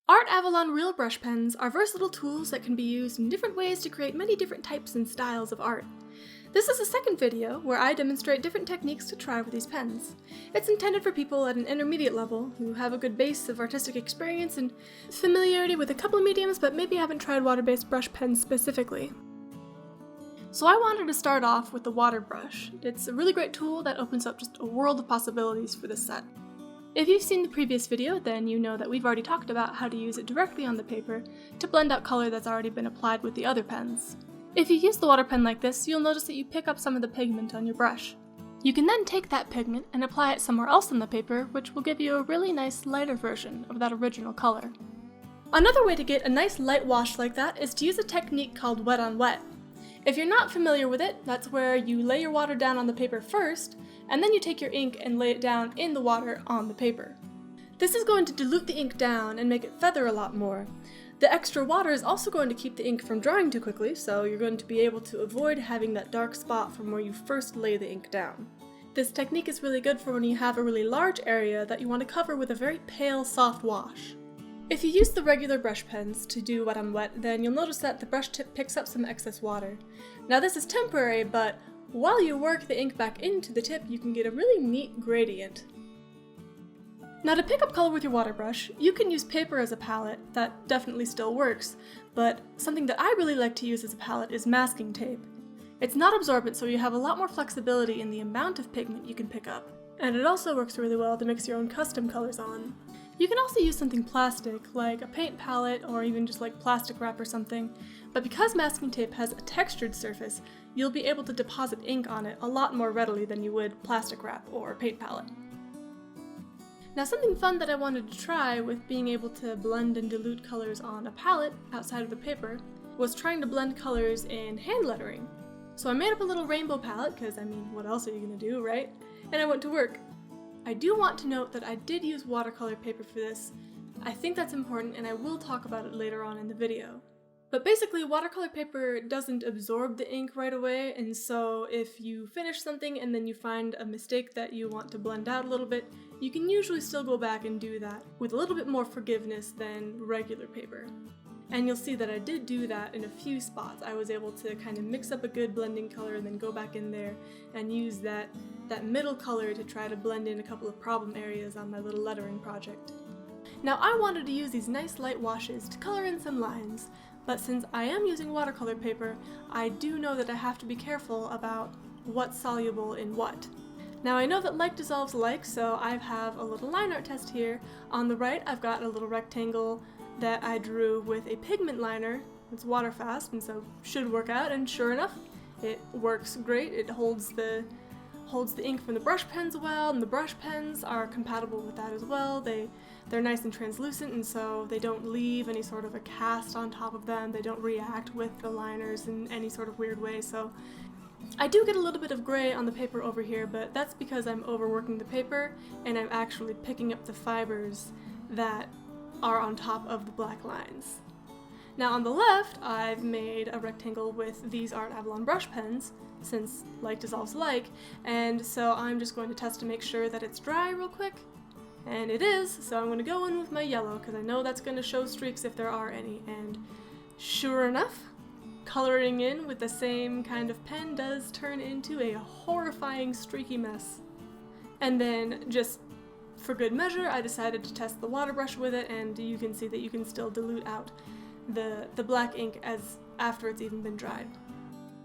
Artavalon Real Brush Pens are versatile tools that can be used in different ways to create many different types and styles of art. This is the second video where I demonstrate different techniques to try with these pens. It's intended for people at an intermediate level who have a good base of artistic experience and familiarity with a couple of mediums but maybe haven't tried water-based brush pens specifically. So I wanted to start off with the water brush. It's a really great tool that opens up just a world of possibilities for this set. If you've seen the previous video, then you know that we've already talked about how to use it directly on the paper to blend out color that's already been applied with the other pens. If you use the water pen like this, you'll notice that you pick up some of the pigment on your brush. You can then take that pigment and apply it somewhere else on the paper, which will give you a really nice lighter version of that original color. Another way to get a nice light wash like that is to use a technique called wet on wet. If you're not familiar with it, that's where you lay your water down on the paper first, and then you take your ink and lay it down in the water on the paper. This is going to dilute the ink down and make it feather a lot more. The extra water is also going to keep the ink from drying too quickly, so you're going to be able to avoid having that dark spot from where you first lay the ink down. This technique is really good for when you have a really large area that you want to cover with a very pale, soft wash. If you use the regular brush pens to do wet on wet, then you'll notice that the brush tip picks up some excess water. Now this is temporary, but while you work the ink back into the tip, you can get a really neat gradient. Now to pick up color with your water brush, you can use paper as a palette. That definitely still works, but something that I really like to use as a palette is masking tape. It's not absorbent, so you have a lot more flexibility in the amount of pigment you can pick up. And it also works really well to mix your own custom colors on. You can also use something plastic, like a paint palette or even just like plastic wrap or something, but because masking tape has a textured surface, you'll be able to deposit ink on it a lot more readily than you would plastic wrap or a paint palette. Now something fun that I wanted to try with being able to blend and dilute colors on a palette outside of the paper was trying to blend colors in hand lettering. So I made up a little rainbow palette, because I mean, what else are you gonna do, right? And I went to work. I do want to note that I did use watercolor paper for this. I think that's important and I will talk about it later on in the video. But basically, watercolor paper doesn't absorb the ink right away, and so if you finish something and then you find a mistake that you want to blend out a little bit, you can usually still go back and do that with a little bit more forgiveness than regular paper. And you'll see that I did do that in a few spots. I was able to kind of mix up a good blending color and then go back in there and use that middle color to try to blend in a couple of problem areas on my little lettering project. Now I wanted to use these nice light washes to color in some lines, but since I am using watercolor paper, I do know that I have to be careful about what's soluble in what. Now I know that like dissolves like, so I have a little line art test here. On the right I've got a little rectangle that I drew with a pigment liner. It's water fast and so should work out, and sure enough, it works great. It holds the ink from the brush pens well, and the brush pens are compatible with that as well. They're nice and translucent, and so they don't leave any sort of a cast on top of them. They don't react with the liners in any sort of weird way, so I do get a little bit of gray on the paper over here, but that's because I'm overworking the paper and I'm actually picking up the fibers that are on top of the black lines. Now on the left, I've made a rectangle with these Artavalon brush pens, since like dissolves like, and so I'm just going to test to make sure that it's dry real quick. And it is, so I'm going to go in with my yellow, because I know that's going to show streaks if there are any, and sure enough, coloring in with the same kind of pen does turn into a horrifying streaky mess. And then, just for good measure, I decided to test the water brush with it, and you can see that you can still dilute out the black ink as after it's even been dried.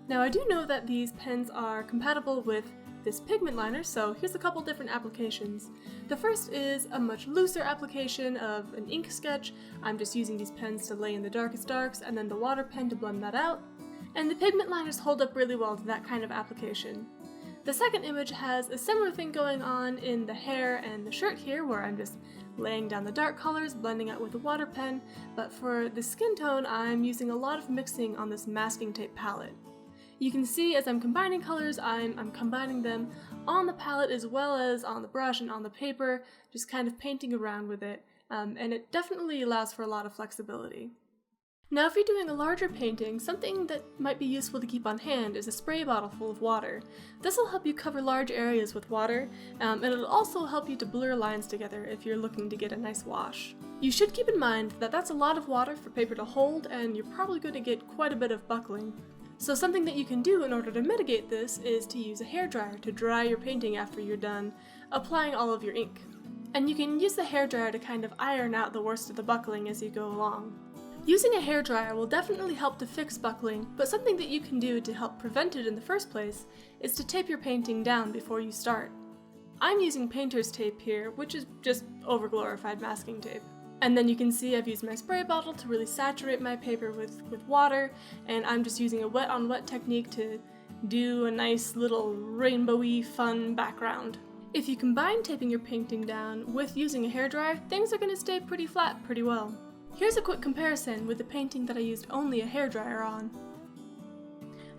Now I do know that these pens are compatible with this pigment liner, so here's a couple different applications. The first is a much looser application of an ink sketch. I'm just using these pens to lay in the darkest darks, and then the water pen to blend that out. And the pigment liners hold up really well to that kind of application. The second image has a similar thing going on in the hair and the shirt here, where I'm just laying down the dark colors, blending out with a water pen, but for the skin tone, I'm using a lot of mixing on this masking tape palette. You can see as I'm combining colors, I'm combining them on the palette as well as on the brush and on the paper, just kind of painting around with it, and it definitely allows for a lot of flexibility. Now if you're doing a larger painting, something that might be useful to keep on hand is a spray bottle full of water. This will help you cover large areas with water, and it'll also help you to blur lines together if you're looking to get a nice wash. You should keep in mind that that's a lot of water for paper to hold, and you're probably going to get quite a bit of buckling. So something that you can do in order to mitigate this is to use a hairdryer to dry your painting after you're done applying all of your ink. And you can use the hairdryer to kind of iron out the worst of the buckling as you go along. Using a hairdryer will definitely help to fix buckling, but something that you can do to help prevent it in the first place is to tape your painting down before you start. I'm using painter's tape here, which is just overglorified masking tape. And then you can see I've used my spray bottle to really saturate my paper with water, and I'm just using a wet on wet technique to do a nice little rainbowy fun background. If you combine taping your painting down with using a hairdryer, things are going to stay pretty flat pretty well. Here's a quick comparison with the painting that I used only a hairdryer on.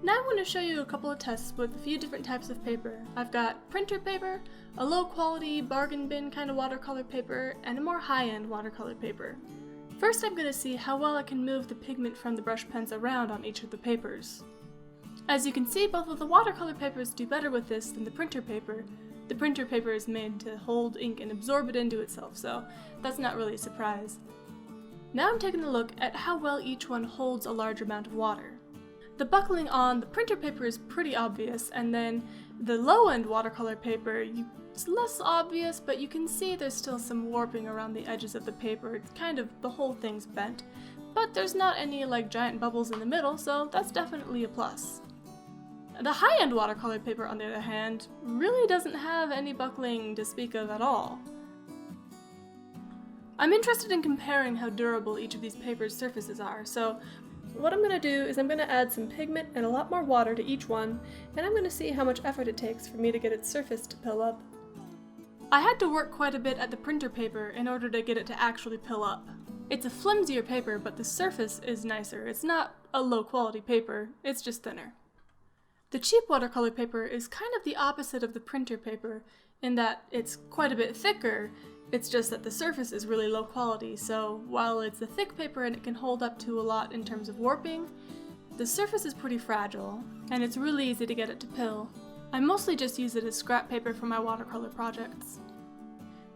Now I'm going to show you a couple of tests with a few different types of paper. I've got printer paper, a low quality bargain bin kind of watercolor paper, and a more high-end watercolor paper. First I'm going to see how well I can move the pigment from the brush pens around on each of the papers. As you can see, both of the watercolor papers do better with this than the printer paper. The printer paper is made to hold ink and absorb it into itself, so that's not really a surprise. Now I'm taking a look at how well each one holds a large amount of water. The buckling on the printer paper is pretty obvious, and then the low-end watercolor paper, it's less obvious, but you can see there's still some warping around the edges of the paper. It's kind of, the whole thing's bent. But there's not any like giant bubbles in the middle, so that's definitely a plus. The high-end watercolor paper, on the other hand, really doesn't have any buckling to speak of at all. I'm interested in comparing how durable each of these papers' surfaces are, so what I'm going to do is I'm going to add some pigment and a lot more water to each one, and I'm going to see how much effort it takes for me to get its surface to pill up. I had to work quite a bit at the printer paper in order to get it to actually pill up. It's a flimsier paper, but the surface is nicer. It's not a low-quality paper, it's just thinner. The cheap watercolor paper is kind of the opposite of the printer paper in that it's quite a bit thicker. It's just that the surface is really low quality, so while it's a thick paper and it can hold up to a lot in terms of warping, the surface is pretty fragile, and it's really easy to get it to pill. I mostly just use it as scrap paper for my watercolor projects.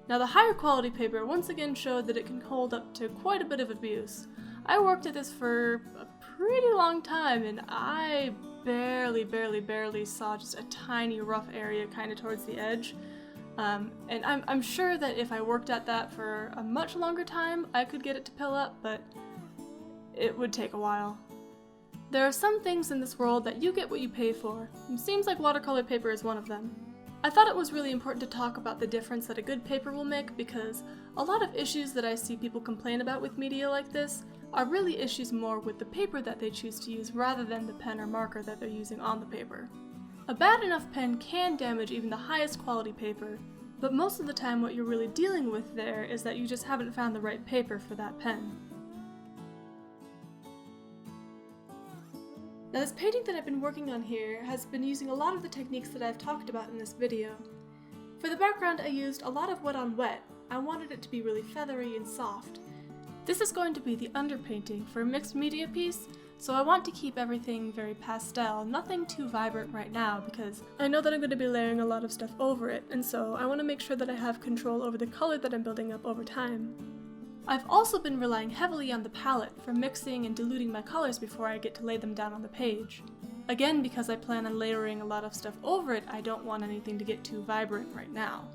Now the higher quality paper once again showed that it can hold up to quite a bit of abuse. I worked at this for a pretty long time, and I barely saw just a tiny rough area kind of towards the edge. And I'm sure that if I worked at that for a much longer time, I could get it to pill up, but it would take a while. There are some things in this world that you get what you pay for. It seems like watercolor paper is one of them. I thought it was really important to talk about the difference that a good paper will make, because a lot of issues that I see people complain about with media like this are really issues more with the paper that they choose to use rather than the pen or marker that they're using on the paper. A bad enough pen can damage even the highest quality paper, but most of the time what you're really dealing with there is that you just haven't found the right paper for that pen. Now this painting that I've been working on here has been using a lot of the techniques that I've talked about in this video. For the background I used a lot of wet on wet. I wanted it to be really feathery and soft. This is going to be the underpainting for a mixed media piece, so I want to keep everything very pastel, nothing too vibrant right now because I know that I'm going to be layering a lot of stuff over it, and so I want to make sure that I have control over the color that I'm building up over time. I've also been relying heavily on the palette for mixing and diluting my colors before I get to lay them down on the page. Again, because I plan on layering a lot of stuff over it, I don't want anything to get too vibrant right now.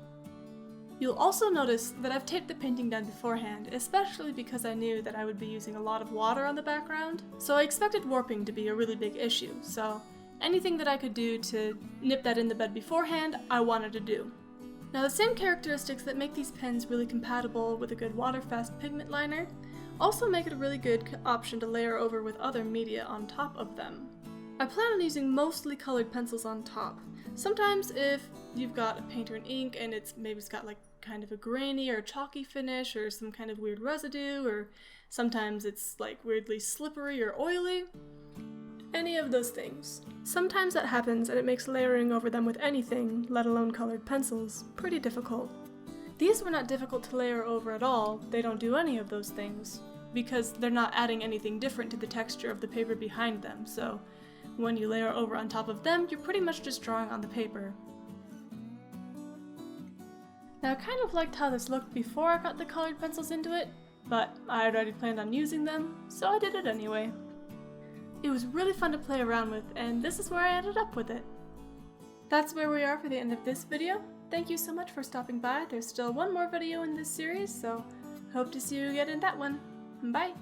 You'll also notice that I've taped the painting down beforehand, especially because I knew that I would be using a lot of water on the background, so I expected warping to be a really big issue, so anything that I could do to nip that in the bud beforehand, I wanted to do. Now the same characteristics that make these pens really compatible with a good water-fast pigment liner also make it a really good option to layer over with other media on top of them. I plan on using mostly colored pencils on top. Sometimes if you've got a painter and ink and maybe it's got like kind of a grainy or chalky finish or some kind of weird residue, or sometimes it's like weirdly slippery or oily, any of those things. Sometimes that happens and it makes layering over them with anything, let alone colored pencils, pretty difficult. These were not difficult to layer over at all. They don't do any of those things. because they're not adding anything different to the texture of the paper behind them, so when you layer over on top of them, you're pretty much just drawing on the paper. Now I kind of liked how this looked before I got the colored pencils into it, but I had already planned on using them, so I did it anyway. It was really fun to play around with, and this is where I ended up with it. That's where we are for the end of this video. Thank you so much for stopping by. There's still one more video in this series, so hope to see you again in that one. Bye!